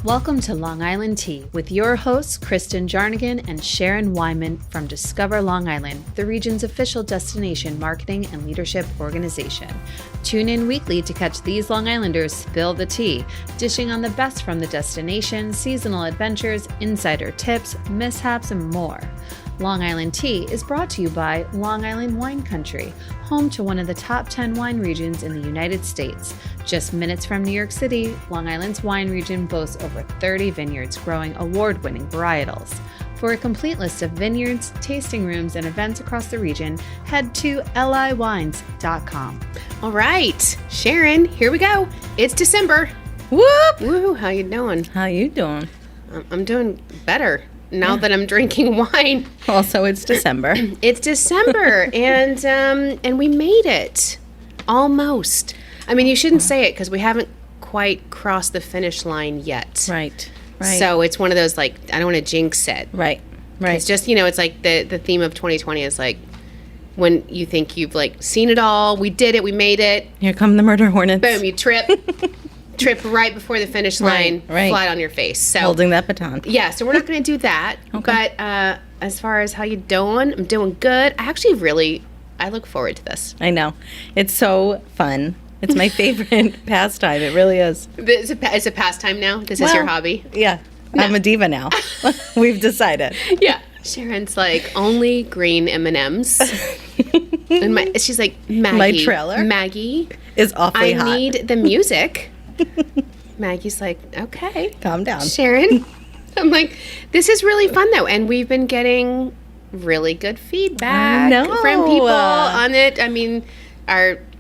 Welcome to Long Island Tea with your hosts, Kristen Jarnigan and Sharon Wyman from Discover Long Island, the region's official destination marketing and leadership organization. Tune in weekly to catch these Long Islanders spill the tea, dishing on the best from the destination, seasonal adventures, insider tips, mishaps, and more. Long Island Tea is brought to you by Long Island Wine Country, home to one of the top 10 wine regions in the United States. Just minutes from New York City, Long Island's wine region boasts over 30 vineyards growing award-winning varietals. For a complete list of vineyards, tasting rooms, and events across the region, head to liwines.com. All right, Sharon, here we go. It's December. Whoop! Woo, how you doing? How you doing? I'm doing better now that I'm drinking wine. Also, it's December. It's December, and we made it. Almost. I mean, you shouldn't say it because we haven't quite crossed the finish line yet. Right. So it's one of those, like, I don't want to jinx it. Right. It's just, it's like the theme of 2020 is like when you think you've, like, seen it all, we did it, we made it. Here come the murder hornets. Boom, you trip right before the finish line, flat on your face. So holding that baton. Yeah, so we're not going to do that. Okay. But as far as how you doing, I'm doing good. I look forward to this. I know. It's so fun. It's my favorite pastime. It really is. It's a pastime now? This is your hobby? Yeah. No. I'm a diva now. We've decided. Yeah. Sharon's like, only green M&Ms. And she's like, Maggie. My trailer Maggie is awfully hot. I need the music. Maggie's like, okay. Calm down. Sharon. I'm like, this is really fun, though. And we've been getting really good feedback from people on it. I mean,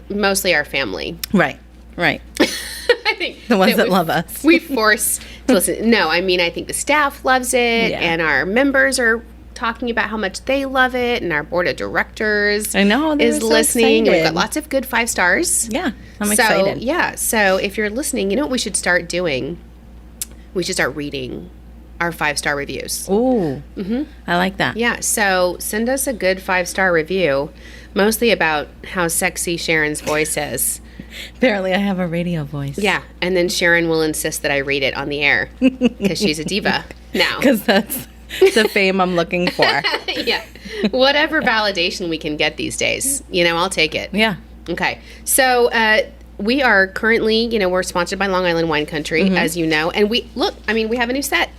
mostly our family. Right. I think the ones that love us. We force to listen. No, I mean, I think the staff loves it, and our members are talking about how much they love it, and our board of directors is listening. And we've got lots of good 5 stars. Yeah, I'm excited. Yeah, so if you're listening, you know what we should start doing? We should start reading our 5-star reviews. Ooh, I like that. Yeah, so send us a good 5-star review, mostly about how sexy Sharon's voice is. Apparently I have a radio voice. Yeah, and then Sharon will insist that I read it on the air because she's a diva now. Because that's the fame I'm looking for. Yeah, whatever validation we can get these days, I'll take it. Yeah. Okay, so we are currently, we're sponsored by Long Island Wine Country, as you know, and we have a new set.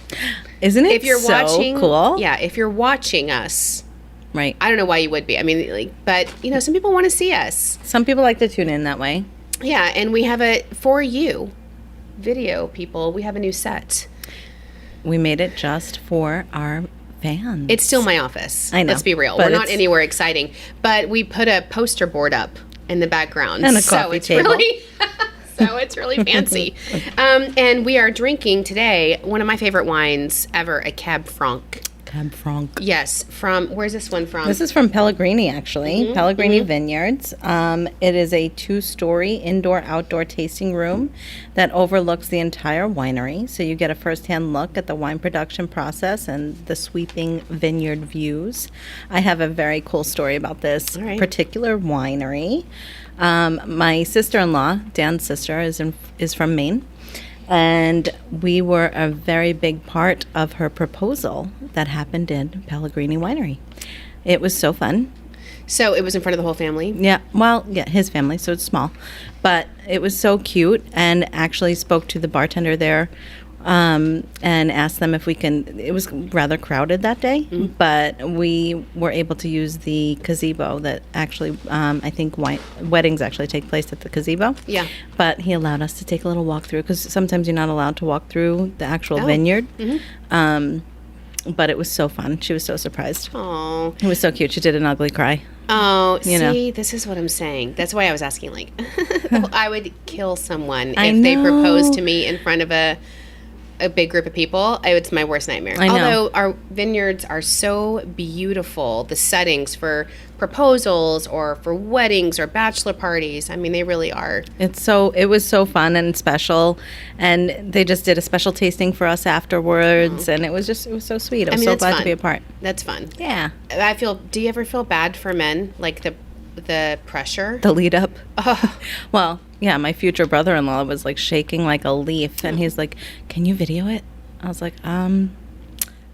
Isn't it if you're so watching, cool? Yeah, if you're watching us. Right. I don't know why you would be. I mean, but, some people want to see us. Some people like to tune in that way. Yeah, and we have for you, video people, we have a new set. We made it just for our fans. It's still my office. I know. Let's be real. We're not anywhere exciting. But we put a poster board up in the background. And a coffee table. So it's really fancy. And we are drinking today one of my favorite wines ever, a Cab Franc. Cab Franc. Yes. Where's this one from? This is from Pellegrini, actually. Pellegrini Vineyards. It is a 2-story indoor-outdoor tasting room that overlooks the entire winery. So you get a first-hand look at the wine production process and the sweeping vineyard views. I have a very cool story about this particular winery. My sister-in-law, Dan's sister, is from Maine. And we were a very big part of her proposal that happened in Pellegrini Winery. It was so fun. So it was in front of the whole family? Yeah, well, yeah, his family, so it's small. But it was so cute, and actually spoke to the bartender there and asked them if we can. It was rather crowded that day, but we were able to use the gazebo that actually, I think weddings actually take place at the gazebo. Yeah. But he allowed us to take a little walk through, because sometimes you're not allowed to walk through the actual vineyard. But it was so fun. She was so surprised. Oh, it was so cute. She did an ugly cry. Oh, this is what I'm saying. That's why I was asking, I would kill someone if they proposed to me in front of a big group of people. It's my worst nightmare. I know. Although our vineyards are so beautiful, the settings for proposals or for weddings or bachelor parties, I mean, they really are. It was so fun and special, and they just did a special tasting for us afterwards, and it was so sweet. I was so glad to be a part. That's fun. Yeah. Do you ever feel bad for men, like the pressure? The lead up? Oh. Well, my future brother-in-law was like shaking like a leaf, and he's like, "Can you video it?" I was like,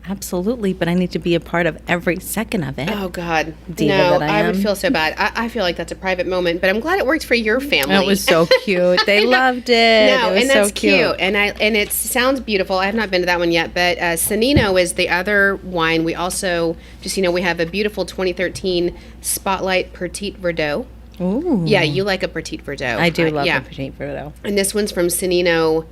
absolutely, but I need to be a part of every second of it. Oh, God. Diva no, that I would am. feel so bad. I feel like that's a private moment, but I'm glad it worked for your family. It was so cute. They loved it. No, it was and that's so cute. And it sounds beautiful. I have not been to that one yet, but Sannino is the other wine. We also, just, we have a beautiful 2013 Spotlight Petit Verdot. Ooh. Yeah, you like a Petit Verdot. I do love a Petit Verdot. And this one's from Sannino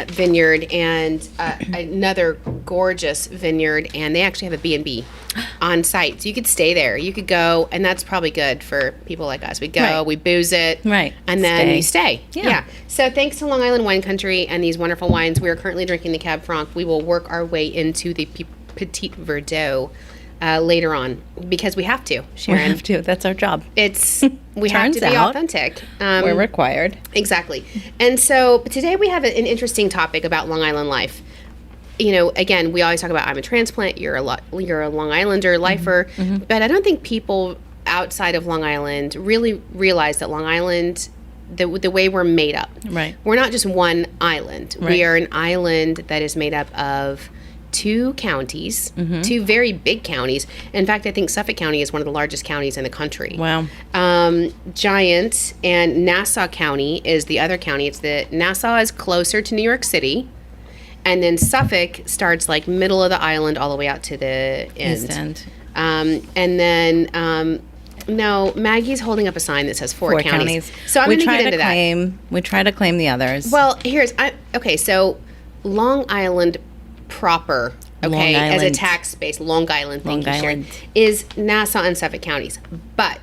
Vineyard, and another gorgeous vineyard, and they actually have a B&B on site, so you could stay there. You could go, and that's probably good for people like us. We go, we booze it, and then we stay. Yeah. So thanks to Long Island Wine Country and these wonderful wines, we are currently drinking the Cab Franc. We will work our way into the Petit Verdot later on, because we have to, Sharon. We have to. That's our job. We have to be authentic. We're required. Exactly. And so today we have an interesting topic about Long Island life. Again, we always talk about I'm a transplant, you're a Long Islander lifer, but I don't think people outside of Long Island really realize that Long Island, the way we're made up. Right. We're not just one island. Right. We are an island that is made up of 2 counties, 2 very big counties. In fact, I think Suffolk County is one of the largest counties in the country. Wow. Giant, and Nassau County is the other county. Nassau is closer to New York City, and then Suffolk starts like middle of the island all the way out to the end. East End. And then no, Maggie's holding up a sign that says 4 counties. So I'm going to get into that. We try to claim the others. Well, so Long Island proper, as a tax base, Long Island, thank you, Sharon, is Nassau and Suffolk counties. But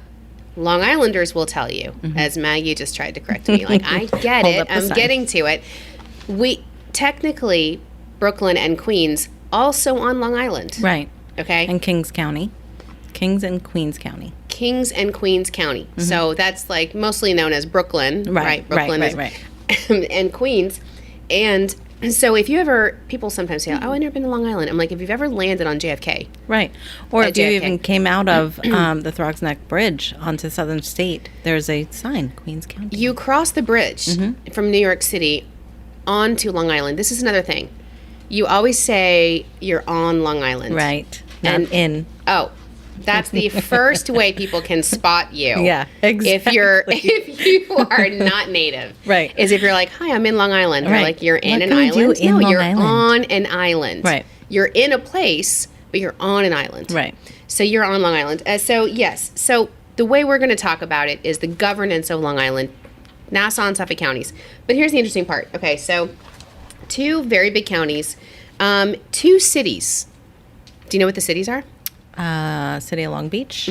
Long Islanders will tell you, as Maggie just tried to correct me, like, I get it, I'm getting to it. We, technically, Brooklyn and Queens, also on Long Island. Right. Okay? And Kings County. Kings and Queens County. Kings and Queens County. So that's like mostly known as Brooklyn. Right. Brooklyn right. and Queens. And so if you ever, people sometimes say, oh, I've never been to Long Island. I'm like, if you've ever landed on JFK. Right. Or if you even came out of the Throgs Neck Bridge onto Southern State, there's a sign, Queens County. You cross the bridge from New York City onto Long Island. This is another thing. You always say you're on Long Island. Right. Not in. Oh. That's the first way people can spot you. Yeah, exactly. If you are not native. Right. Is if you're like, hi, I'm in Long Island. Or like, you're in an island. You're on an island. Right. You're in a place, but you're on an island. Right. So you're on Long Island. So yes. So the way we're going to talk about it is the governance of Long Island, Nassau and Suffolk counties. But here's the interesting part. Okay, so 2 very big counties, 2 cities. Do you know what the cities are? City of Long Beach.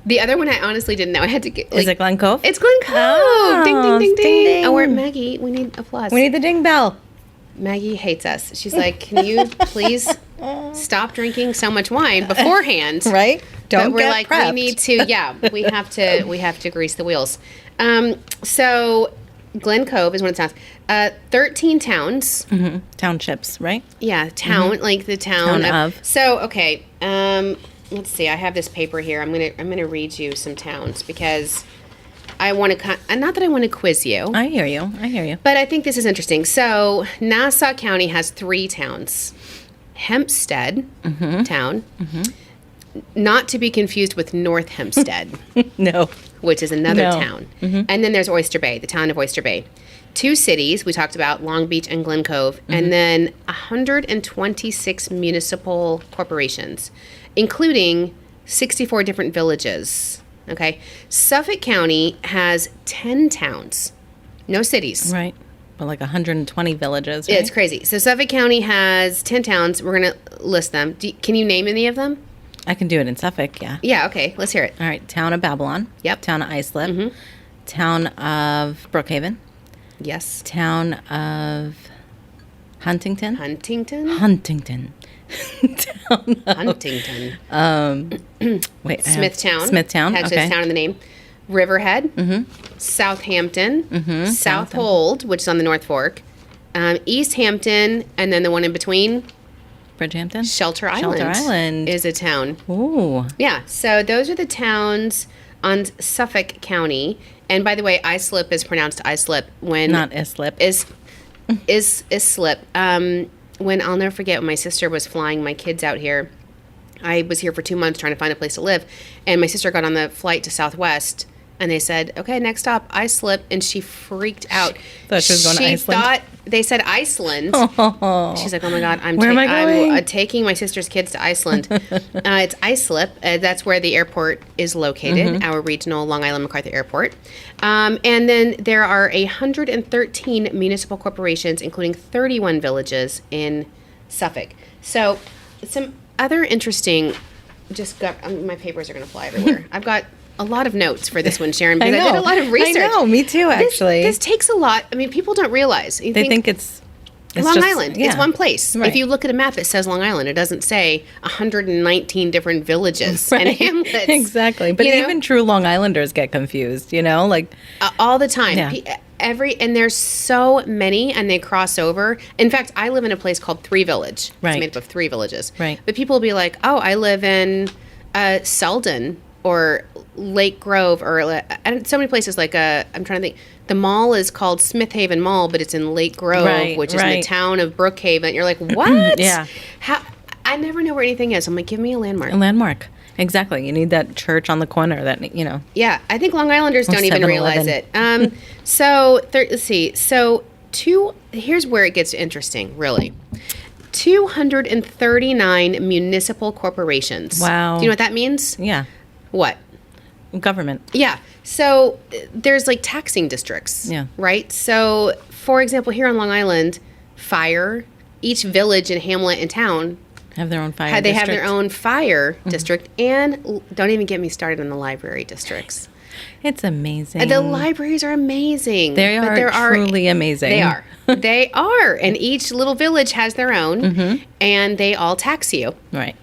The other one I honestly didn't know. I had to get. Is it Glen Cove? It's Glen Cove. Oh, ding, ding, ding, ding, ding. Oh, we're Maggie. We need applause. We need the ding bell. Maggie hates us. She's like, can you please stop drinking so much wine beforehand? Right. Don't we're like, prepped. We need to. Yeah, we have to grease the wheels. So Glen Cove is one of the towns. 13 towns. Townships, right? Yeah, town, like the town of. So, okay, let's see. I have this paper here. I'm gonna read you some towns because I want to. Not that I want to quiz you. I hear you. But I think this is interesting. So, Nassau County has 3 towns. Hempstead town, not to be confused with North Hempstead. No. Which is another town. And then there's Oyster Bay, the town of Oyster Bay. 2 cities, we talked about Long Beach and Glen Cove, and then 126 municipal corporations, including 64 different villages. Okay. Suffolk County has 10 towns, no cities. Right. But like 120 villages, right? It's crazy. So Suffolk County has 10 towns. We're going to list them. Can you name any of them? I can do it in Suffolk, yeah. Yeah, okay. Let's hear it. All right. Town of Babylon. Yep. Town of Islip. Town of Brookhaven. Yes. Town of Huntington. Huntington. Town of Huntington. Smithtown. Smithtown. Has this town in the name. Riverhead. Southampton. Southold, which is on the North Fork. East Hampton, and then the one in between. Bridgehampton. Shelter Island. Shelter Island is a town. Ooh. Yeah. So those are the towns on Suffolk County. And by the way, Islip is pronounced Islip when not Islip. Is Islip. When I'll never forget when my sister was flying my kids out here. I was here for 2 months trying to find a place to live, and my sister got on the flight to Southwest. And they said, okay, next stop, Islip. And she freaked out. Thought she was going to Iceland? She thought they said Iceland. Oh. She's like, oh, my God, I'm taking my sister's kids to Iceland. It's Islip. That's where the airport is located, our regional Long Island MacArthur Airport. And then there are 113 municipal corporations, including 31 villages in Suffolk. So some other interesting, my papers are going to fly everywhere. I've got a lot of notes for this one, Sharon, because I did a lot of research. I know, me too, actually. This takes a lot. I mean, people don't realize. They think it's Long Island. Yeah. It's one place. Right. If you look at a map, it says Long Island. It doesn't say 119 different villages and hamlets. Exactly. But even true Long Islanders get confused, like all the time. Yeah. And there's so many, and they cross over. In fact, I live in a place called Three Village. Right. It's made up of 3 villages. Right. But people will be like, oh, I live in Selden or Lake Grove, or so many places. Like I'm trying to think. The mall is called Smith Haven Mall, but it's in Lake Grove, which is in the town of Brookhaven. You're like, what? Yeah. I never know where anything is. I'm like, give me a landmark. A landmark. Exactly. You need that church on the corner that, Yeah. I think Long Islanders don't even realize it. Let's see. So here's where it gets interesting, really. 239 municipal corporations. Wow. Do you know what that means? Yeah. What? Government. Yeah. So there's like taxing districts. Yeah. Right? So, for example, here on Long Island, each village and hamlet and town have their own fire They district. have their own fire district. And don't even get me started on the library districts. It's amazing. The libraries are amazing. They are truly amazing. They are. They are. And each little village has their own, and they all tax you. Right.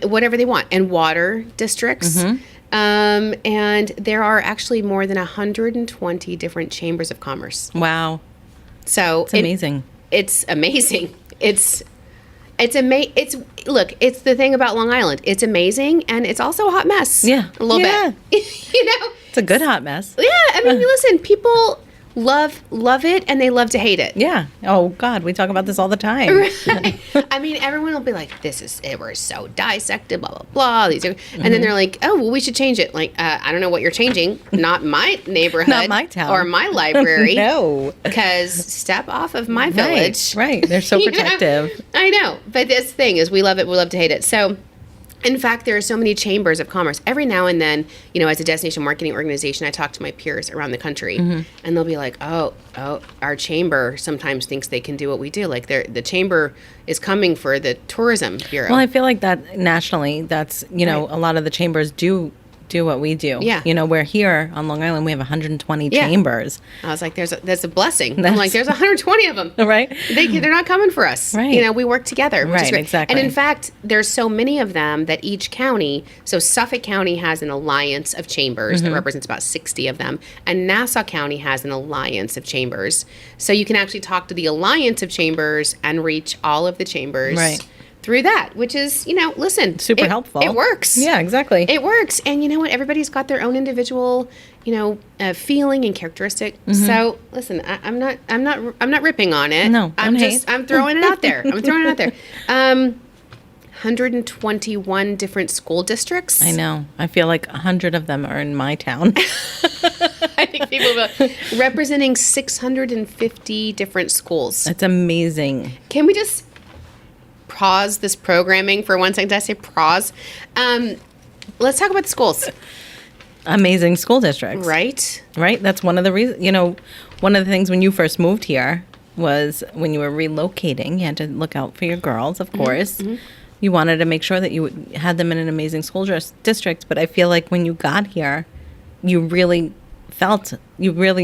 Whatever they want. And water districts. And there are actually more than 120 different chambers of commerce. Wow. So it's amazing. It's amazing. Look, it's the thing about Long Island. It's amazing, and it's also a hot mess. Yeah. A little bit. It's a good hot mess. Yeah. I mean, listen, people love it, and they love to hate it. Yeah. Oh, God, we talk about this all the time. Right. I mean, everyone will be like, we're so dissected, blah, blah, blah. And then they're like, oh, well, we should change it. Like, I don't know what you're changing. Not my neighborhood. Not my town. Or my library. No. Because step off of my village. Right. They're so protective. I know. But this thing is, we love it. We love to hate it. So, in fact, there are so many chambers of commerce. Every now and then, as a destination marketing organization, I talk to my peers around the country, and they'll be like, oh, our chamber sometimes thinks they can do what we do. Like, the chamber is coming for the tourism bureau. Well, I feel like that nationally, that's, a lot of the chambers do what we do. Yeah. We're here on Long Island, we have 120 chambers. I was like, there's a blessing. I'm like, there's 120 of them. Right. They're not coming for us. Right. We work together. Which is right, great. exactly. And in fact, there's so many of them that each county, so Suffolk County has an alliance of chambers that represents about 60 of them, and Nassau County has an alliance of chambers. So you can actually talk to the alliance of chambers and reach all of the chambers. Right. Through that, which is, listen. Super helpful. It works. Yeah, exactly. It works. And you know what? Everybody's got their own individual, feeling and characteristic. So listen, I'm not ripping on it. No, I'm throwing it out there. 121 different school districts. I know. I feel like 100 of them are in my town. I think people representing 650 different schools. That's amazing. Can we just pause this programming for 1 second? Did I say pause? Let's talk about the schools. Amazing school districts. Right? That's one of the reasons, one of the things when you first moved here was when you were relocating, you had to look out for your girls, of course. You wanted to make sure that you had them in an amazing school district. But I feel like when you got here, you really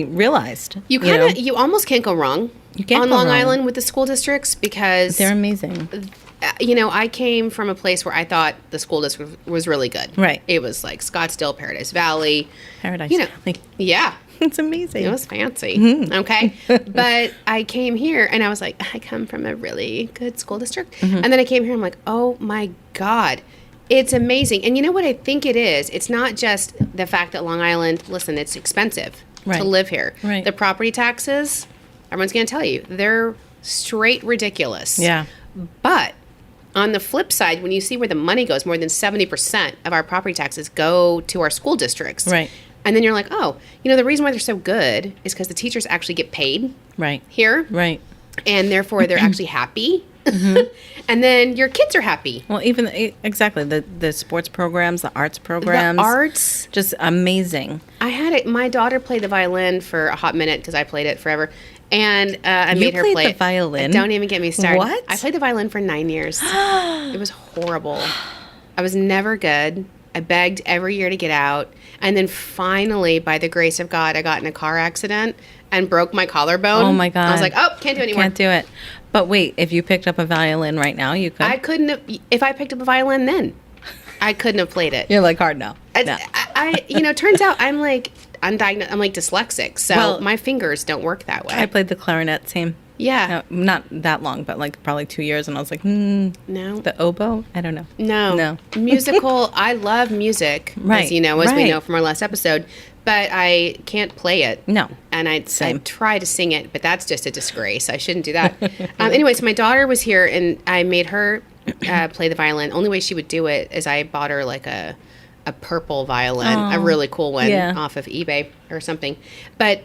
realized. You almost can't go wrong. You can't on go Long wrong. Island with the school districts because they're amazing. I came from a place where I thought the school district was really good. Right. It was like Scottsdale, Paradise Valley. Valley. Yeah. It's amazing. It was fancy. Okay. But I came here and I was like, I come from a really good school district. And then I came here, I'm like, oh my God. It's amazing. And you know what I think it is? It's not just the fact that Long Island, listen, it's expensive to live here. Right. The property taxes, everyone's going to tell you, they're straight ridiculous. Yeah. But on the flip side, when you see where the money goes, more than 70% of our property taxes go to our school districts. Right. And then you're like, oh, you know, the reason why they're so good is because the teachers actually get paid here. Right. And therefore, they're actually happy. Mm-hmm. And then your kids are happy. Well, even exactly the sports programs, the arts programs, the arts, just amazing. I had it. My daughter played the violin for a hot minute because I played it forever, and I made her play the violin. Don't even get me started. What? I played the violin for 9 years. It was horrible. I was never good. I begged every year to get out, and then finally, by the grace of God, I got in a car accident and broke my collarbone. Oh my God! I was like, oh, can't do it anymore. Can't do it. But wait, if you picked up a violin right now, you could. I couldn't have. If I picked up a violin then, I couldn't have played it. You're like, hard no. I you know, turns out I'm like undiagnosed. I'm like dyslexic, so my fingers don't work that way. I played the clarinet, same. Yeah. No, not that long, but like probably 2 years, and I was like, no. The oboe? I don't know. No. Musical, I love music, as you know, as we know from our last episode, but I can't play it. No. And I try to sing it, but that's just a disgrace. I shouldn't do that. Anyway, so my daughter was here, and I made her play the violin. Only way she would do it is I bought her like a purple violin, a really cool one off of eBay or something. But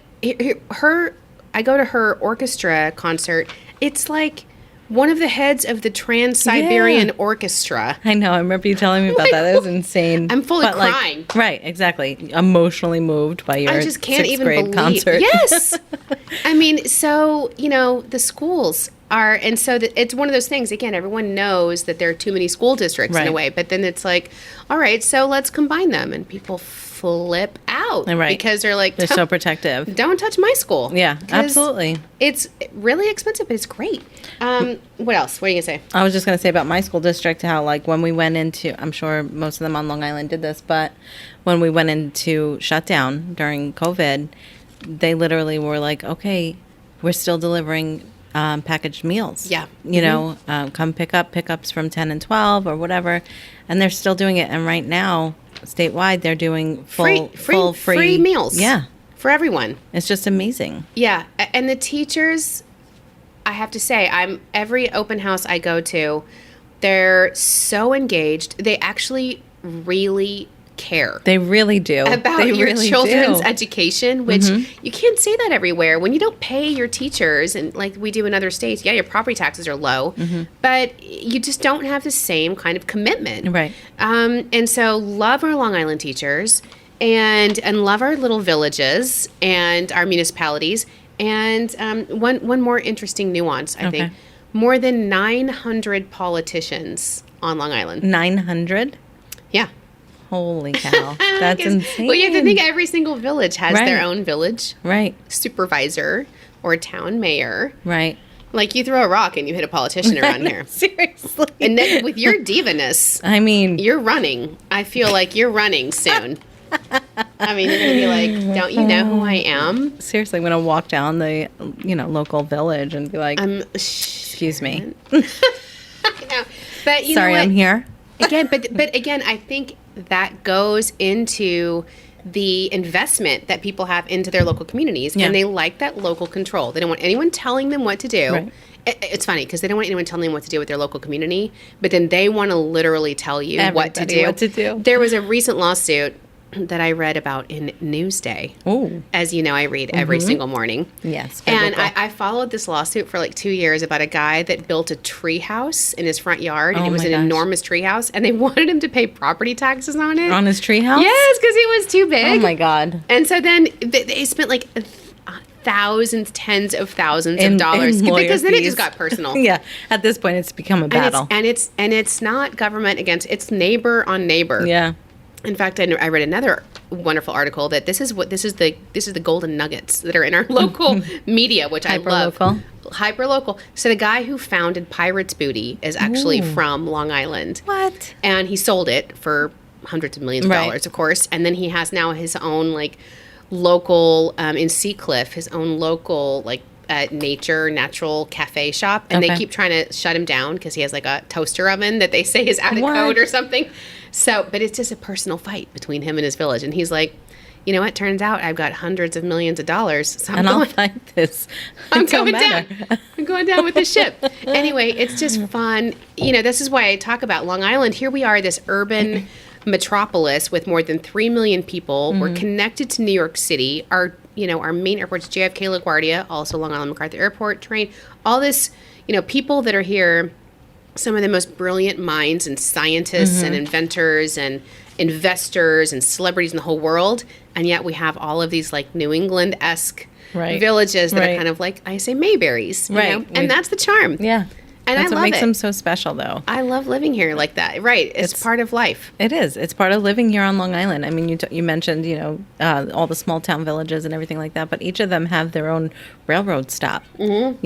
I go to her orchestra concert. It's like one of the heads of the Trans-Siberian Orchestra. I know. I remember you telling me about that. That was insane. I'm fully crying. Right, exactly. Emotionally moved by your I just can't even believe concert. Yes. I mean, so, you know, the schools are, and so it's one of those things, again, everyone knows that there are too many school districts in a way, but then it's like, all right, so let's combine them, and people flip out because they're like, they're so protective. Don't touch my school. Yeah, absolutely. It's really expensive, but it's great. What else? What are you going to say? I was just going to say about my school district, how like when we went into, I'm sure most of them on Long Island did this, but when we went into shutdown during COVID, they literally were like, okay, we're still delivering packaged meals. Yeah. You know, come pickups from 10 and 12 or whatever. And they're still doing it. And right now, statewide, they're doing free meals. Yeah. For everyone. It's just amazing. Yeah. And the teachers, I have to say, every open house I go to, they're so engaged. They actually really care. They really do. About your children's education, which you can't say that everywhere. When you don't pay your teachers, and like we do in other states, your property taxes are low, but you just don't have the same kind of commitment. Right. And so love our Long Island teachers and love our little villages and our municipalities. And one more interesting nuance, I think. More than 900 politicians on Long Island. 900? Yeah. Holy cow. That's insane. Well, you have to think every single village has their own village supervisor or town mayor. Right. Like you throw a rock and you hit a politician around here. Seriously. And then with your divaness, I mean, you're running. I feel like you're running soon. I mean, you're going to be like, don't you know who I am? Seriously, I'm going to walk down the, local village and be like, excuse me. I know. But you know what? I'm here. Again, but again, I think that goes into the investment that people have into their local communities, and they like that local control. They don't want anyone telling them what to do. Right. It's funny because they don't want anyone telling them what to do with their local community, but then they want to literally tell you what to do. There was a recent lawsuit that I read about in Newsday. Oh. As you know, I read every single morning. Yes. And I followed this lawsuit for like 2 years about a guy that built a tree house in his front yard. And it was an enormous tree house. And they wanted him to pay property taxes on it. On his tree house? Yes, because it was too big. Oh, my God. And so then they spent like thousands, tens of thousands of dollars. Because then it just got personal. Yeah. At this point, it's become a battle. And it's not government against, it's neighbor on neighbor. Yeah. In fact, I read another wonderful article that this is the golden nuggets that are in our local media, which I love. Hyper local. So the guy who founded Pirates Booty is actually from Long Island. What? And he sold it for hundreds of millions of dollars, of course. And then he has now his own like local in Seacliff, his own local like natural cafe shop, and they keep trying to shut him down because he has like a toaster oven that they say is out of code or something. So, but it's just a personal fight between him and his village. And he's like, you know what? Turns out I've got hundreds of millions of dollars. So I'll fight this. I'm going down. I'm going down with the ship. Anyway, it's just fun. This is why I talk about Long Island. Here we are, this urban metropolis with more than 3 million people. Mm-hmm. We're connected to New York City. Our main airport's JFK LaGuardia, also Long Island MacArthur Airport, train. All this, people that are here, some of the most brilliant minds and scientists and inventors and investors and celebrities in the whole world, and yet we have all of these like New England-esque villages that are kind of like, I say, Mayberries, and that's the charm. Yeah. And that's what makes them so special, though. I love living here like that. Right. It's part of life. It is. It's part of living here on Long Island. I mean, you mentioned, all the small town villages and everything like that, but each of them have their own railroad stop, and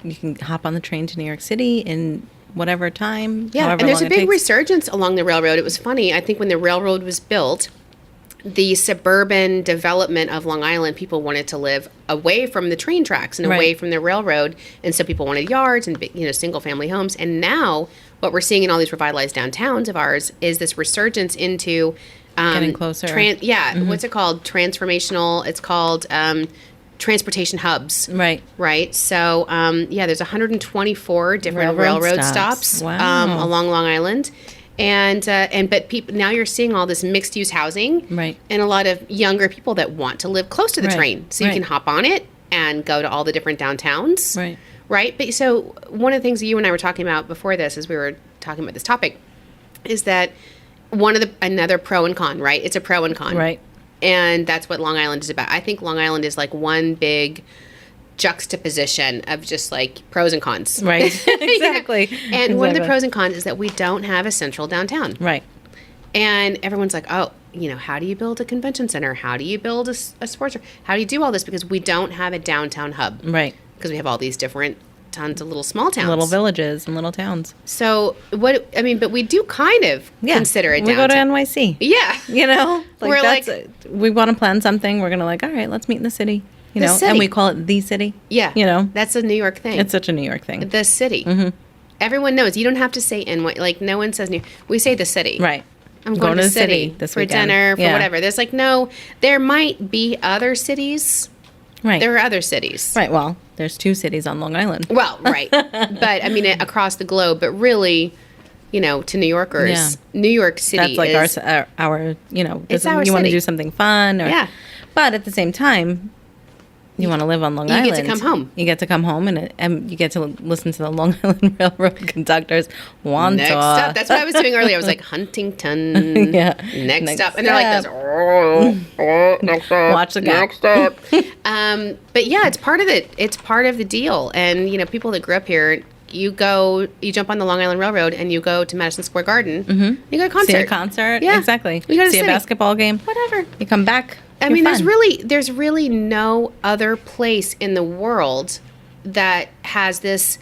you can hop on the train to New York City in whatever time. Yeah, and there's a big resurgence along the railroad. It was funny. I think when the railroad was built, the suburban development of Long Island, people wanted to live away from the train tracks and away from the railroad. And so people wanted yards and, single family homes. And now what we're seeing in all these revitalized downtowns of ours is this resurgence into getting closer. What's it called? Transformational. It's called transportation hubs. Right. So, there's 124 different railroad stops along Long Island. But people now you're seeing all this mixed use housing, and a lot of younger people that want to live close to the train, so you can hop on it and go to all the different downtowns, right? But so one of the things that you and I were talking about before this, as we were talking about this topic, is that another pro and con, right? It's a pro and con, right? And that's what Long Island is about. I think Long Island is like one big juxtaposition of just like pros and cons. Right. Exactly. And one of the pros and cons is that we don't have a central downtown. Right. And everyone's like, oh, how do you build a convention center? How do you build a sports? How do you do all this? Because we don't have a downtown hub. Right. Because we have all these different tons of little small towns. Little villages and little towns. So but we do kind of consider it downtown. We go to NYC. Yeah. We want to plan something. We're going to all right, let's meet in the city. And we call it the city. Yeah. That's a New York thing. It's such a New York thing. The city. Mm-hmm. Everyone knows. You don't have to say NY. Like, no one says New. We say the city. Right. I'm going to the city this for weekend. Dinner, for whatever. There's no, there might be other cities. Right. There are other cities. Right. Well, there's 2 cities on Long Island. Well, right. But, across the globe. But really, to New Yorkers, New York City that's like our it's our you want to city. do something fun. But at the same time, you want to live on Long Island. You get to come home. You get to come home, and you get to listen to the Long Island Railroad conductors. Next up. That's what I was doing earlier. I was like, Huntington. Next up. And they're like this. Next up. Watch the gap. Next up. But it's part of it. It's part of the deal. And, people that grew up here, you jump on the Long Island Railroad and you go to Madison Square Garden. Mm-hmm. You go to a concert. See a concert. Yeah. Exactly. You go to see a basketball game. Whatever. You come back. There's really no other place in the world that has this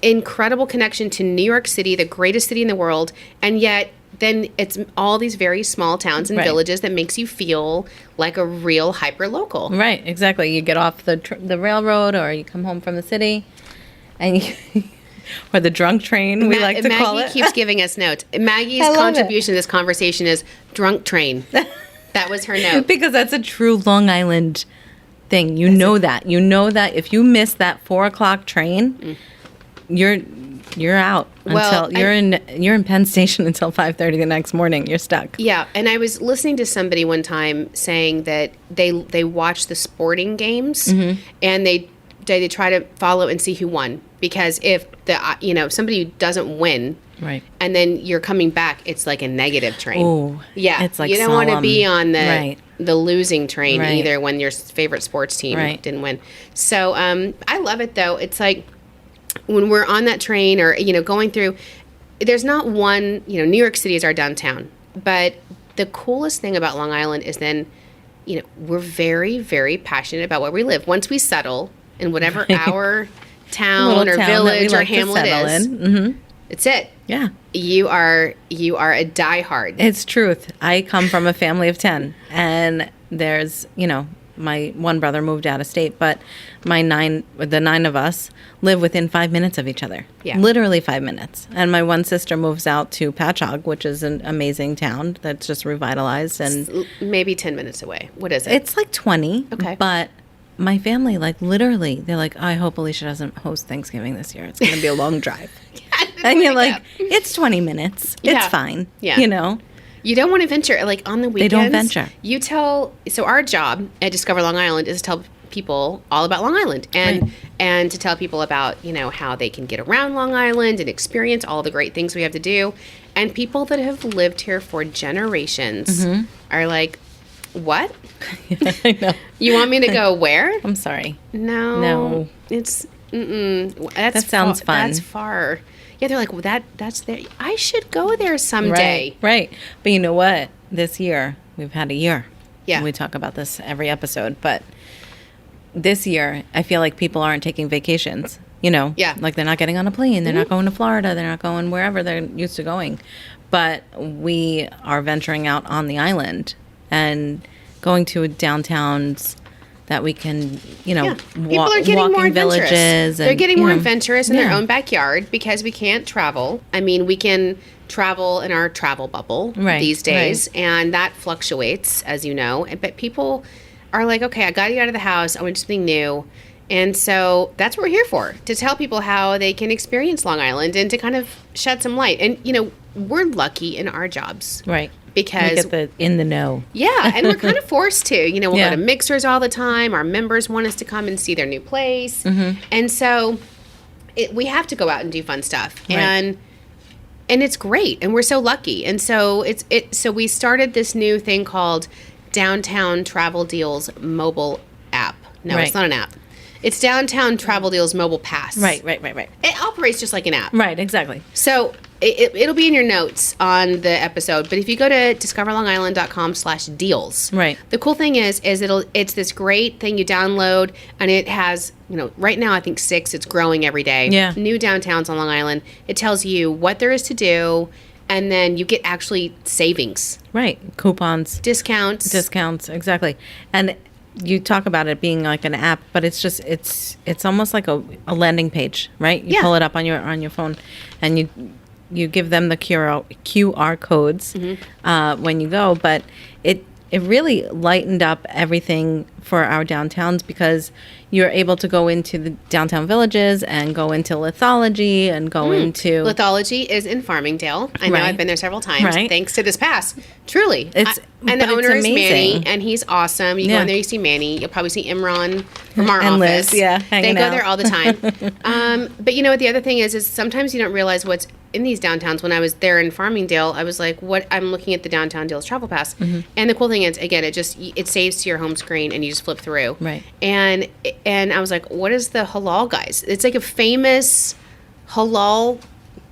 incredible connection to New York City, the greatest city in the world, and yet then it's all these very small towns and villages that makes you feel like a real hyper-local. Right, exactly. You get off the railroad, or you come home from the city, and or the drunk train, we like to call it. Maggie keeps giving us notes. Maggie's contribution to this conversation is drunk train. That was her note. Because that's a true Long Island thing. You know that if you miss that 4:00 train, you're out until you're in Penn Station until 5:30 the next morning. You're stuck. Yeah, and I was listening to somebody one time saying that they watch the sporting games and they try to follow and see who won, because if somebody doesn't win. Right. And then you're coming back, it's like a negative train. Oh. Yeah. It's like you don't want to be on the losing train right. either when your favorite sports team didn't win. So I love it, though. It's like when we're on that train or, going through, there's not one, New York City is our downtown. But the coolest thing about Long Island is then, we're very, very passionate about where we live. Once we settle in whatever our town or village or hamlet is. Mm-hmm. It's it. Yeah. You are a diehard. It's truth. I come from a family of 10, and there's, my one brother moved out of state, but the 9 of us live within 5 minutes of each other. Yeah. Literally 5 minutes. And my one sister moves out to Patchogue, which is an amazing town that's just revitalized. And maybe 10 minutes away. What is it? It's like 20. Okay. But my family, like, literally, they're like, I hope Alicia doesn't host Thanksgiving this year. It's going to be a long drive. And you're like, it's 20 minutes. It's fine. Yeah. You know? You don't want to venture, like, on the weekends. They don't venture. So our job at Discover Long Island is to tell people all about Long Island and to tell people about, you know, how they can get around Long Island and experience all the great things we have to do. And people that have lived here for generations are like, what? I know. You want me to go where? I'm sorry. No. It's, that sounds fun. That's far. Yeah, they're like, well, that's there. I should go there someday. Right. But you know what? This year, we've had a year. Yeah. We talk about this every episode. But this year, I feel like people aren't taking vacations. You know? Yeah. Like they're not getting on a plane. They're not going to Florida. They're not going wherever they're used to going. But we are venturing out on the island and going to downtowns that we can, you know, people are getting more adventurous. Villages. They're getting more adventurous in their own backyard because we can't travel. I mean, we can travel in our travel bubble these days, and that fluctuates, as you know. But people are like, okay, I got to get out of the house. I want something new. And so that's what we're here for, to tell people how they can experience Long Island and to kind of shed some light. And, you know, we're lucky in our jobs. Right. Because we get in the know. Yeah, and we're kind of forced to. You know, we'll go to mixers all the time. Our members want us to come and see their new place. And so we have to go out and do fun stuff. Right. And it's great. And we're so lucky. And so so we started this new thing called Downtown Travel Deals mobile app. No, it's not an app. It's Downtown Travel Deals mobile pass. Right. It operates just like an app. Right, exactly. So it'll be in your notes on the episode, but if you go to discoverlongisland.com/deals, the cool thing is it's this great thing you download, and it has, you know, right now I think 6, it's growing every day. Yeah. New downtowns on Long Island. It tells you what there is to do, and then you get actually savings. Right. Coupons. Discounts, exactly. And you talk about it being like an app, but it's just it's almost like a landing page, right? You pull it up on your phone, and you give them the QR codes when you go, but it really lightened up everything for our downtowns because you're able to go into the downtown villages and go into lithology and go into... Lithology is in Farmingdale. I know I've been there several times thanks to this pass. Truly. And the owner is Manny, and he's awesome. You go in there, you see Manny. You'll probably see Imran from our office. Liz, hanging They go out. there all the time. But you know what the other thing is sometimes you don't realize what's in these downtowns. When I was there in Farmingdale, I was like, I'm looking at the Downtown Deals Travel Pass. And the cool thing is, again, it saves to your home screen and you just flip through. Right. And I was like, what is the halal guys? It's like a famous halal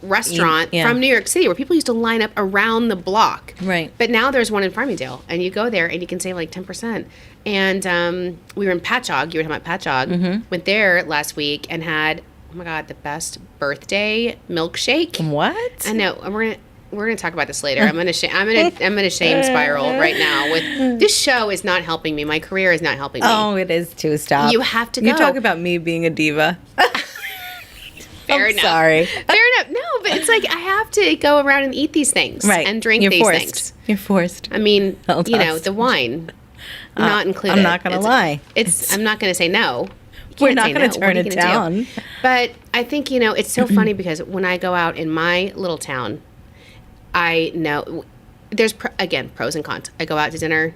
restaurant from New York City where people used to line up around the block. Right. But now there's one in Farmingdale, and you go there and you can save like 10%. And we were in Patchogue. You were talking about Patchogue. Went there last week and had, oh my God, the best birthday milkshake. What? I know. And we're gonna talk about this later. I'm gonna shame spiral right now. With this show is not helping me. My career is not helping me. Oh, it is too. Stop. You have to go. You talk about me being a diva. Fair enough. Sorry. Fair enough. No, but it's like I have to go around and eat these things and drink these things. You're forced. I mean, you know, the wine not included. I'm not gonna lie. I'm not gonna say no. We're not going to turn it down. But I think, you know, it's so funny because when I go out in my little town, I know there's, again, pros and cons. I go out to dinner.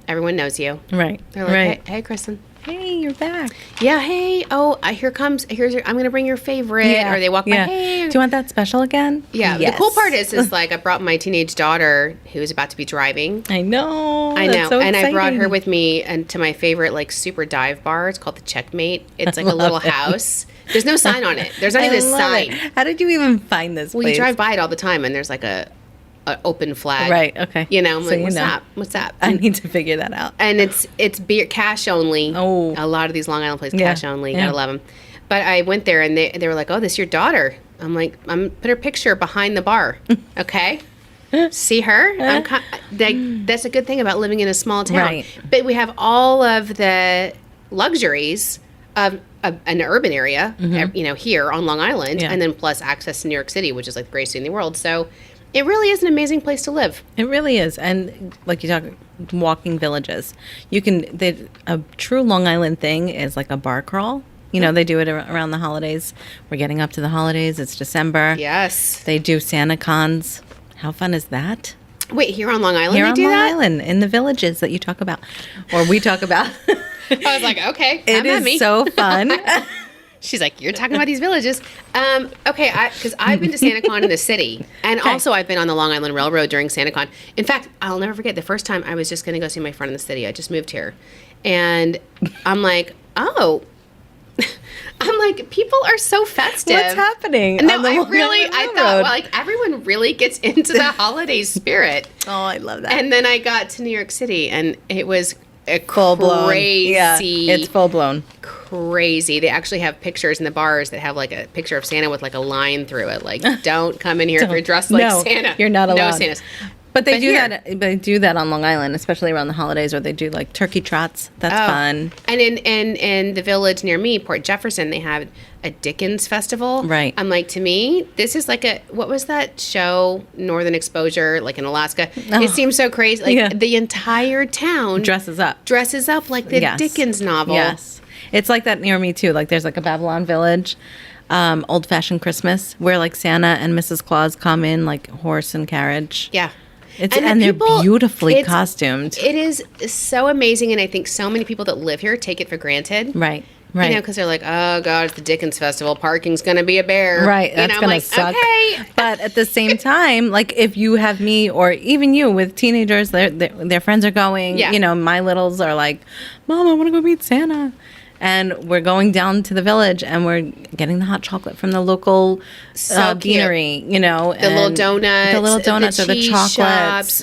Everyone knows you. Right. They're like, hey, Kristen. Hey, you're back. Yeah, hey. Oh, I'm going to bring your favorite. Yeah. Or they walk by, hey. Do you want that special again? Yeah. Yes. The cool part is like I brought my teenage daughter who's about to be driving. I know. That's so and exciting. I brought her with me and to my favorite like super dive bar. It's called the Checkmate. It's like a little house. There's no sign on it. There's not even a sign. How did you even find this place? You drive by it all the time and there's like a open flag. Right, okay. You know, I'm like, what's that? What's that? I need to figure that out. And it's beer cash only. Oh. A lot of these Long Island places cash only. Gotta love them. But I went there and they were like, oh, this is your daughter. I'm like, I'm put her picture behind the bar. Okay. See her? That's a good thing about living in a small town. Right. But we have all of the luxuries of an urban area, here on Long Island, and then plus access to New York City, which is like the greatest city in the world. So it really is an amazing place to live. It really is. And like you talk, walking villages. A true Long Island thing is like a bar crawl. They do it around the holidays. We're getting up to the holidays. It's December. Yes. They do Santa cons. How fun is that? Wait, here on Long Island Here they on do Long that? Island, in the villages that you talk about, or we talk about. I was like, okay, it is so fun. She's like, you're talking about these villages. Okay, because I've been to SantaCon in the city, and also I've been on the Long Island Railroad during SantaCon. In fact, I'll never forget the first time I was just going to go see my friend in the city. I just moved here, and I'm like, oh. I'm like, people are so festive. What's happening? No, I thought, like, everyone really gets into the holiday spirit. Oh, I love that. And then I got to New York City, and it was a full-blown. Crazy. Yeah, it's full-blown. Crazy. They actually have pictures in the bars that have, like, a picture of Santa with, like, a line through it. Like, don't come in here if you're dressed like Santa. You're not allowed. No Santas. But they do that. They do that on Long Island, especially around the holidays, where they do like turkey trots. That's fun. And in the village near me, Port Jefferson, they have a Dickens festival. Right. I'm like, to me, this is like what was that show, Northern Exposure, like in Alaska? Oh. It seems so crazy. Like the entire town dresses up like the Dickens novel. Yes, it's like that near me too. Like there's like a Babylon Village. Old fashioned Christmas where like Santa and Mrs. Claus come in like horse and carriage. Yeah. And they're beautifully costumed. It is so amazing, and I think so many people that live here take it for granted. Right. Because they're like, oh, God, it's the Dickens Festival. Parking's going to be a bear. Right, that's going to suck. Okay. But at the same time, like if you have me or even you with teenagers, their friends are going. Yeah. My littles are like, Mom, I want to go meet Santa. And we're going down to the village, and we're getting the hot chocolate from the local beanery, the little donuts, or the chocolates,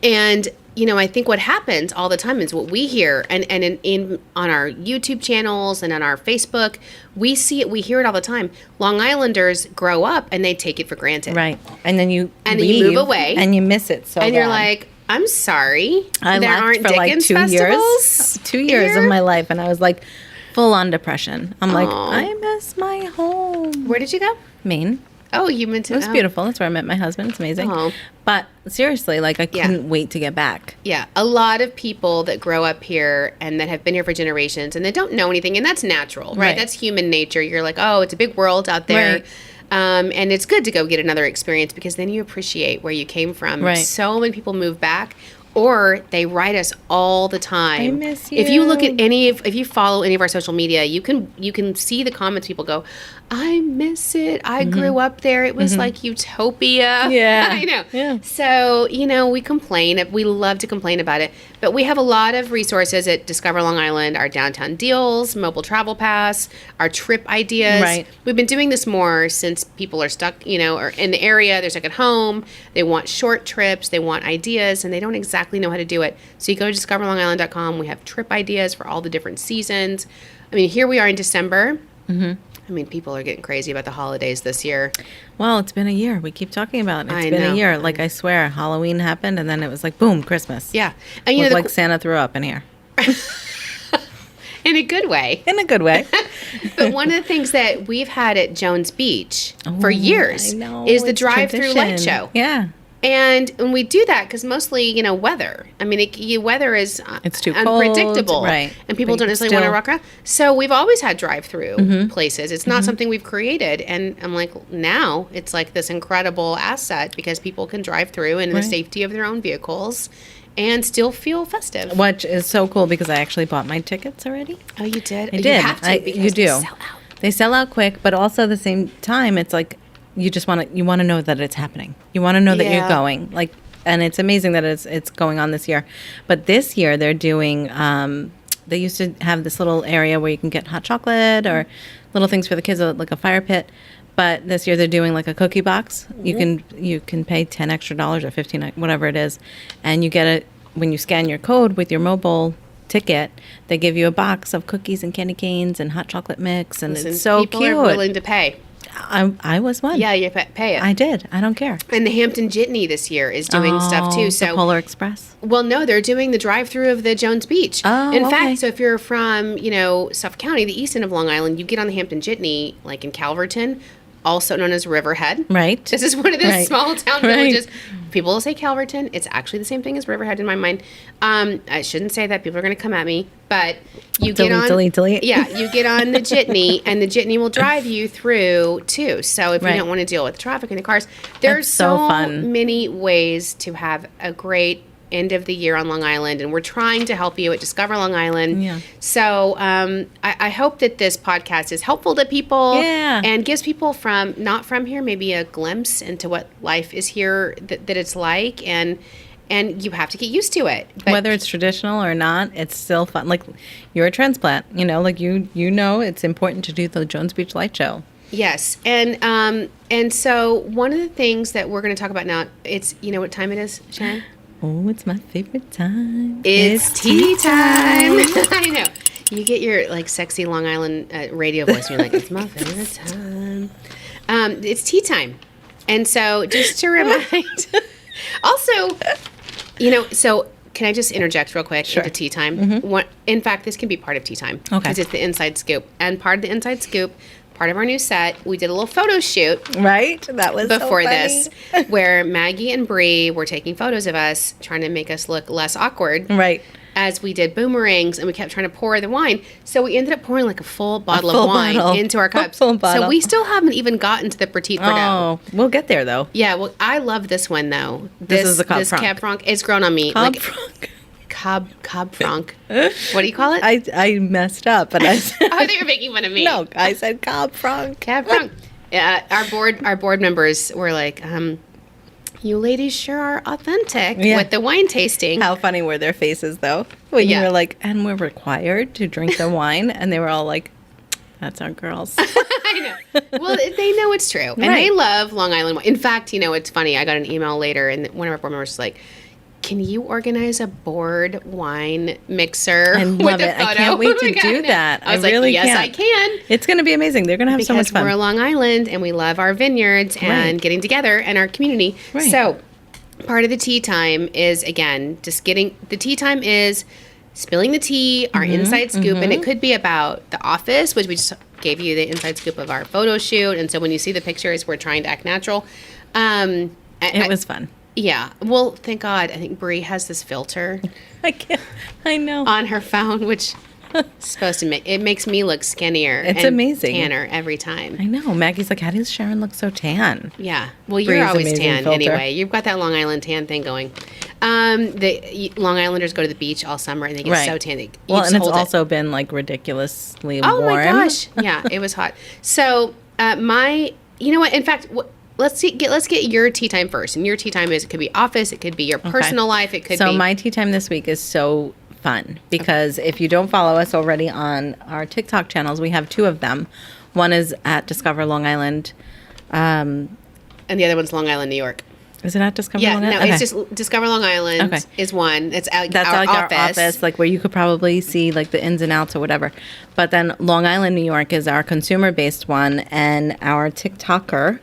And I think what happens all the time is what we hear, and in on our YouTube channels and on our Facebook, we see it, we hear it all the time. Long Islanders grow up and they take it for granted, right? And then you move away, and you miss it so. And you're like, I'm sorry. I there left aren't for Dickens like 2 festivals years. 2 years of my life, and I was like full on depression. I'm like, I miss my home. Where did you go? Maine. Oh, you meant to. It was beautiful. That's where I met my husband. It's amazing. Oh. But seriously, like I couldn't wait to get back. Yeah, a lot of people that grow up here and that have been here for generations and they don't know anything, and that's natural, right? That's human nature. You're like, oh, it's a big world out there. Right. And it's good to go get another experience because then you appreciate where you came from. Right. So many people move back, or they write us all the time. I miss you. If you look at if you follow any of our social media, you can see the comments. People go, I miss it. I grew up there. It was like utopia. Yeah. I know. Yeah. So, we complain. We love to complain about it. But we have a lot of resources at Discover Long Island, our downtown deals, mobile travel pass, our trip ideas. Right. We've been doing this more since people are stuck, or in the area. They're stuck at home. They want short trips. They want ideas, and they don't exactly know how to do it. So you go to discoverlongisland.com. We have trip ideas for all the different seasons. I mean, here we are in December. Mm-hmm. I mean, people are getting crazy about the holidays this year. Well, it's been a year. We keep talking about it. It's been a year. Like, I swear, Halloween happened, and then it was like, boom, Christmas. Yeah. And looked like Santa threw up in here. In a good way. In a good way. But one of the things that we've had at Jones Beach for years is the drive-through light show. Yeah. And we do that because mostly, weather. I mean, weather is it's too unpredictable. Cold, right. And people don't necessarily want to rock around. So we've always had drive-through places. It's not something we've created. And I'm like, now it's like this incredible asset because people can drive through in the safety of their own vehicles and still feel festive. Which is so cool because I actually bought my tickets already. Oh, you did? I did. You have to because you do. They sell out. They sell out quick, but also at the same time, it's like, you just want to know that it's happening. You want to know that you're going. Like, and it's amazing that it's going on this year. But this year they're doing. They used to have this little area where you can get hot chocolate or little things for the kids, like a fire pit. But this year they're doing like a cookie box. You can pay $10 extra or $15, whatever it is, and you get it when you scan your code with your mobile ticket. They give you a box of cookies and candy canes and hot chocolate mix, and it's so people cute. People are willing to pay. I was one. Yeah, you pay it. I did. I don't care. And the Hampton Jitney this year is doing stuff too. So the Polar Express? Well, no, they're doing the drive-through of the Jones Beach. In fact, so if you're from, Suffolk County, the east end of Long Island, you get on the Hampton Jitney, like in Calverton, also known as Riverhead. Right. This is one of those small town villages. People will say Calverton. It's actually the same thing as Riverhead in my mind. I shouldn't say that. People are going to come at me. But you delete. Yeah, you get on the Jitney, and the Jitney will drive you through, too. So if you don't want to deal with traffic and the cars, there's so many ways to have a great end of the year on Long Island, and we're trying to help you at Discover Long Island. Yeah. So I hope that this podcast is helpful to people and gives people not from here maybe a glimpse into what life is here, that it's like, and you have to get used to it. But whether it's traditional or not, it's still fun. Like, you're a transplant, it's important to do the Jones Beach Light Show. Yes. And so one of the things that we're going to talk about now, it's, what time it is, Sharon? Oh, it's my favorite time. It's tea time. I know. You get your, sexy Long Island radio voice, and you're like, it's my favorite time. It's tea time. And so just to remind, also, so can I just interject real quick into tea time? Mm-hmm. In fact, this can be part of tea time. Okay. Because it's the inside scoop. And part of the inside scoop, part of our new set, we did a little photo shoot. Right. That was before so funny. This, where Maggie and Bree were taking photos of us, trying to make us look less awkward. Right. As we did boomerangs, and we kept trying to pour the wine. So we ended up pouring a full bottle of wine into our cups. Full bottle. So we still haven't even gotten to the Petit Verdot. Oh, we'll get there, though. Yeah, well, I love this one, though. This is the Cab Franc. Cab Franc. It's grown on me. Cab Franc. Cab Franc. What do you call it? I messed up, but I said... I thought you were making fun of me. No, I said Cab Franc. Cab Franc. Our board members were like, you ladies sure are authentic with the wine tasting. How funny were their faces, though? When you were like, and we're required to drink the wine, and they were all like, that's our girls. I know. Well, they know it's true. And they love Long Island wine. In fact, it's funny. I got an email later, and one of our board members was like, can you organize a board wine mixer? I love it. I can't wait to do that. I was like, really yes, I can. It's going to be amazing. They're going to have so much fun. Because we're Long Island, and we love our vineyards and getting together and our community. Right. So part of the tea time is, again, the tea time is spilling the tea, our inside scoop, and it could be about the office, which we just gave you the inside scoop of our photo shoot. And so when you see the pictures, we're trying to act natural. It was fun. Yeah. Well, thank God. I think Bree has this filter. I know. On her phone, which is supposed to makes me look skinnier. It's amazing. Tanner every time. I know. Maggie's like, how does Sharon look so tan? Yeah. Well, you're always tan anyway. You've got that Long Island tan thing going. The Long Islanders go to the beach all summer and they get so tan. And it's also been ridiculously warm. Oh my gosh. Yeah, it was hot. So you know what? In fact, let's get your tea time first. And your tea time it could be office, it could be your personal life, it could be. So my tea time this week is so fun because if you don't follow us already on our TikTok channels, we have two of them. One is at Discover Long Island, and the other one's Long Island, New York. Is it at Discover Long Island? No, it's just Discover Long Island is one. That's our office, where you could probably see the ins and outs or whatever. But then Long Island, New York is our consumer-based one, and our TikToker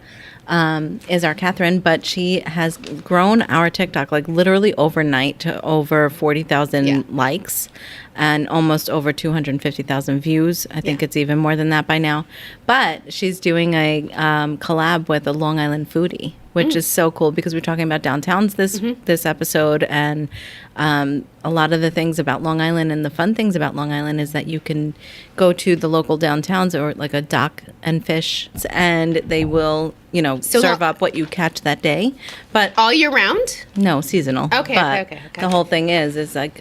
is our Catherine, but she has grown our TikTok literally overnight to over 40,000 likes and almost over 250,000 views. I think it's even more than that by now. But she's doing a collab with a Long Island foodie, which is so cool because we're talking about downtowns this episode, and a lot of the things about Long Island and the fun things about Long Island is that you can go to the local downtowns or a dock and fish, and they will serve up what you catch that day. But all year round? No, seasonal. Okay. The whole thing is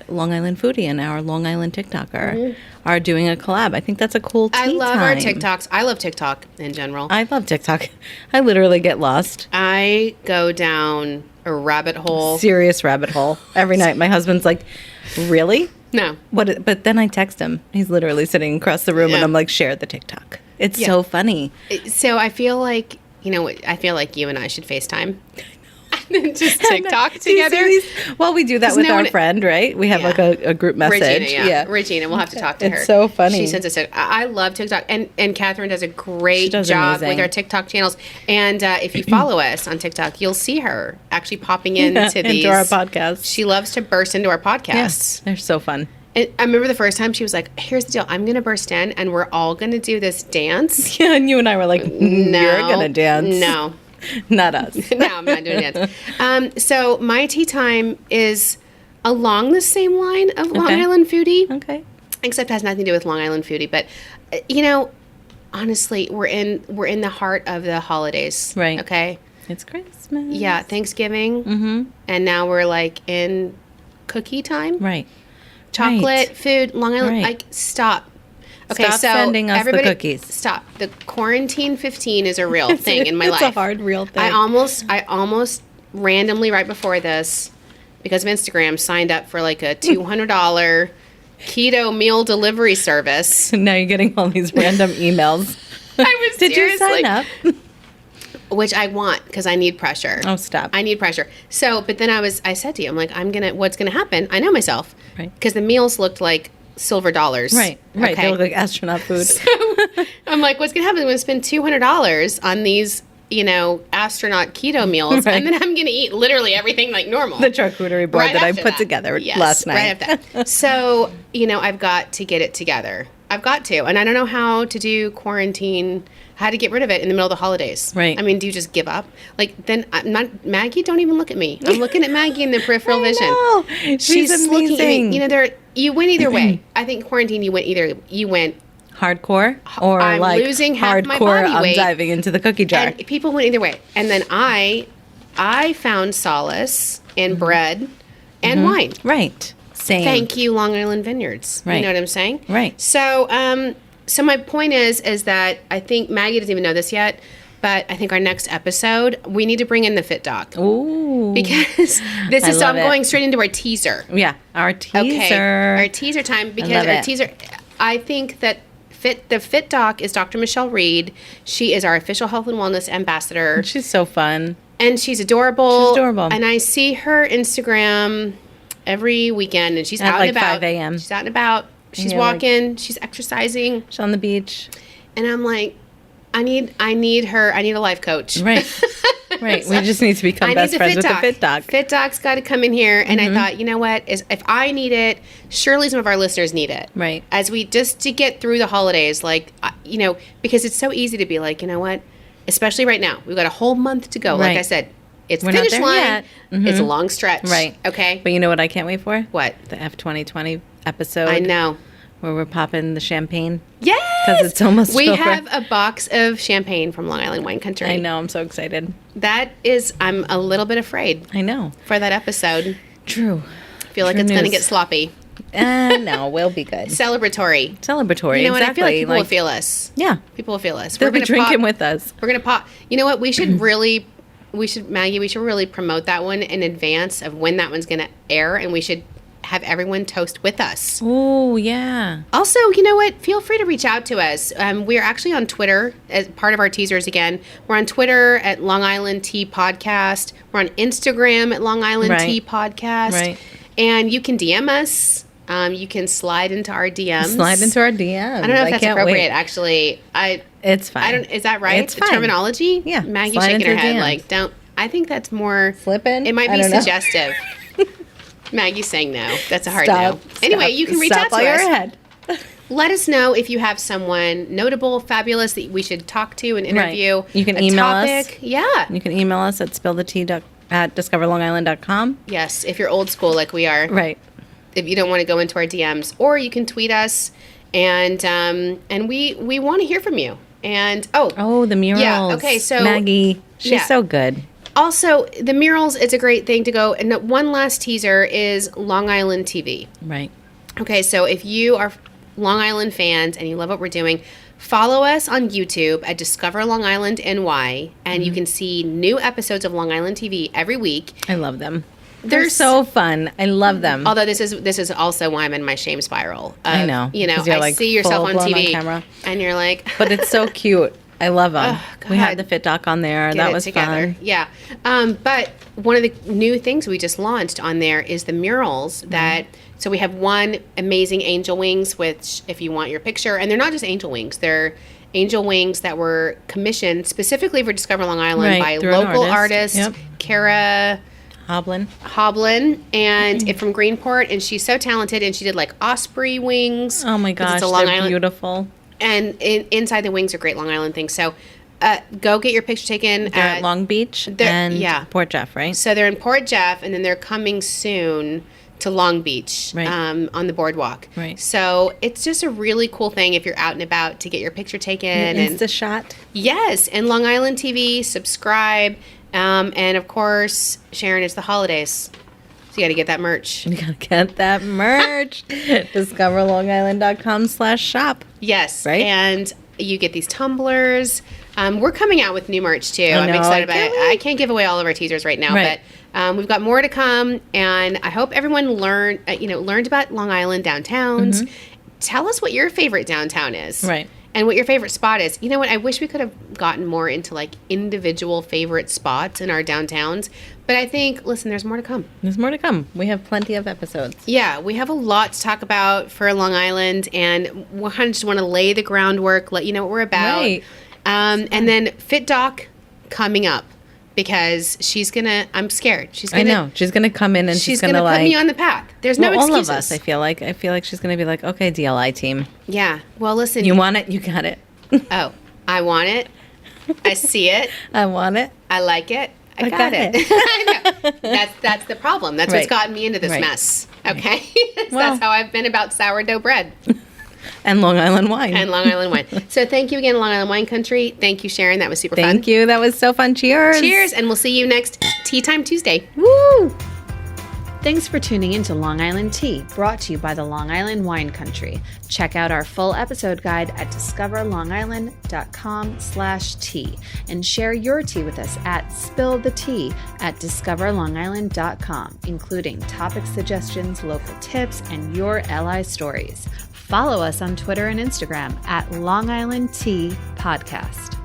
Long Island foodie and our Long Island TikToker are doing a collab. I think that's a cool tea I love time. Our TikToks. I love TikTok in general. I love TikTok. I literally get lost. I go down a rabbit hole. Serious rabbit hole. Every night. My husband's like, really? No. But then I text him. He's literally sitting across the room and I'm like, share the TikTok. It's so funny. So I feel like, you and I should FaceTime. Just TikTok together. Well, we do that with our friend, right? We have like a group message. Regina, we'll have to talk to her. It's so funny. She sends us I love TikTok. And Catherine does a great job with our TikTok channels. And if you follow us on TikTok, you'll see her actually popping into our podcasts. She loves to burst into our podcasts. Yes, they're so fun. And I remember the first time she was like, here's the deal. I'm going to burst in and we're all going to do this dance. Yeah, and you and I were like, no, you're going to dance. No. Not us. No, I'm not doing dance. So my tea time is along the same line of Long Island Foodie. Okay. Except it has nothing to do with Long Island Foodie. But, honestly, we're in the heart of the holidays. Right. Okay? It's Christmas. Yeah, Thanksgiving. Mm-hmm. And now we're like in cookie time. Right. Chocolate, food, Long Island. Like, stop. Okay, stop so sending us everybody, the cookies. Stop. The quarantine 15 is a real thing in my life. It's a hard, real thing. I almost randomly right before this, because of Instagram, signed up for like a $200 keto meal delivery service. Now you're getting all these random emails. I was Did you sign up? Which I want because I need pressure. Oh, stop. I need pressure. So, but then I said to you, I'm like, what's going to happen? I know myself. Right. Because the meals looked like silver dollars. Right. Okay? They look like astronaut food. So I'm like, what's going to happen? I'm going to spend $200 on these, astronaut keto meals. Right. And then I'm going to eat literally everything like normal. The charcuterie board that I put together last night. Right after that. So, I've got to get it together. I've got to. And I don't know how to do quarantine, how to get rid of it in the middle of the holidays. Right. I mean, do you just give up? Like, then Maggie, don't even look at me. I'm looking at Maggie in the peripheral vision. She's amazing. Looking at me. You went either way. I think quarantine, you went hardcore or I'm like losing half hardcore, my body weight. I'm diving into the cookie jar. And people went either way. And then I found solace in bread and wine. Right. Same. Thank you, Long Island Vineyards. Right. You know what I'm saying? Right. So, so my point is that I think Maggie doesn't even know this yet, but I think our next episode, we need to bring in the Fit Doc. Ooh. Because I'm going straight into our teaser. Yeah, our teaser. Okay, our teaser time. Because our teaser, I think that the Fit Doc is Dr. Michelle Reed. She is our official health and wellness ambassador. She's so fun. And she's adorable. She's adorable. And I see her Instagram every weekend, and she's out and about. 5 a.m. She's out and about. She's walking. She's exercising. She's on the beach. And I'm like, I need her. I need a life coach. Right. Right. So we just need to become best friends with the Fit Doc. Fit Doc's got to come in here. And I thought, you know what? If I need it, surely some of our listeners need it. Right. As we just to get through the holidays, because it's so easy to be like, you know what? Especially right now, we've got a whole month to go. Right. Like I said, it's the finish line. Yet. Mm-hmm. It's a long stretch. Right. Okay. But you know what I can't wait for? What? The F2020 episode. I know. Where we're popping the champagne. Yes! Because it's almost over. We have a box of champagne from Long Island Wine Country. I know. I'm so excited. I'm a little bit afraid. I know. For that episode. True. I feel like it's going to get sloppy. No, we'll be good. Celebratory. You know what? I feel like people will feel us. Yeah. People will feel us. They'll be drinking with us. We're going to pop. You know what? We should really promote that one in advance of when that one's going to air, and we should have everyone toast with us. Oh, yeah. Also, you know what? Feel free to reach out to us. We're actually on Twitter as part of our teasers again. We're on Twitter at Long Island Tea Podcast. We're on Instagram at Long Island Tea Podcast. Right. And you can DM us. You can slide into our DMs. Slide into our DMs. I don't know if that's appropriate, actually. It's fine. Is that right? It's fine. Terminology? Yeah. Maggie shaking her head like, don't. I think that's more. Flippin'? It might be suggestive. Maggie's saying no. That's a hard no. Anyway, you can reach out to us. Your head. Let us know if you have someone notable, fabulous that we should talk to and interview. Right. You can email us. Yeah. You can email us at spillthetea@discoverlongisland.com. Yes, if you're old school like we are. Right. If you don't want to go into our DMs, or you can tweet us, and we want to hear from you. And the murals. Yeah. Okay. So Maggie, she's so good. Also, the murals, it's a great thing to go. And one last teaser is Long Island TV. Right. Okay, so if you are Long Island fans and you love what we're doing, follow us on YouTube at Discover Long Island NY, and you can see new episodes of Long Island TV every week. I love them. They're so fun. I love them. Although this is also why I'm in my shame spiral. I know. I see yourself on TV, on camera. and you're like, but it's so cute. I love them. We had the Fit Doc on there. That was together. Fun. Yeah. But one of the new things we just launched on there is the murals that, so we have one amazing angel wings, which if you want your picture, and they're not just angel wings, they're angel wings that were commissioned specifically for Discover Long Island by local artist Kara Hoblin, and from Greenport, and she's so talented, and she did like osprey wings. Oh my gosh, they're beautiful. And inside the wings are great Long Island things. So go get your picture taken. They're at Long Beach and Port Jeff, right? So they're in Port Jeff, and then they're coming soon to Long Beach on the boardwalk. Right. So it's just a really cool thing if you're out and about to get your picture taken. Insta shot. Yes, and Long Island TV, subscribe. And of course, Sharon, it's the holidays. So you got to get that merch. You got to get that merch. DiscoverLongIsland.com/shop. Yes. Right? And you get these tumblers. We're coming out with new merch too. I'm excited about it. I can't give away all of our teasers right now, but we've got more to come. And I hope everyone learned about Long Island downtowns. Mm-hmm. Tell us what your favorite downtown is. Right. And what your favorite spot is. You know what? I wish we could have gotten more into like individual favorite spots in our downtowns. But I think, listen, there's more to come. There's more to come. We have plenty of episodes. Yeah, we have a lot to talk about for Long Island. And we kind of just want to lay the groundwork, let you know what we're about. Right. And then Fit Doc coming up. Because she's going to, I'm scared. I know. She's going to come in and she's going to put me on the path. There's no excuses. All of us, I feel like she's going to be like, okay, DLI team. Yeah. Well, listen. You want it? You got it. Oh, I want it. I see it. I want it. I like it. I got it. I know. That's the problem. That's what's gotten me into this mess. Okay? That's how I've been about sourdough bread. And Long Island wine. So thank you again, Long Island Wine Country. Thank you, Sharon. That was super fun. Thank you. That was so fun. Cheers. Cheers. And we'll see you next Tea Time Tuesday. Woo! Thanks for tuning in to Long Island Tea, brought to you by the Long Island Wine Country. Check out our full episode guide at discoverlongisland.com/tea and share your tea with us at Spill the Tea at discoverlongisland.com, including topic suggestions, local tips, and your LI stories. Follow us on Twitter and Instagram at Long Island Tea Podcast.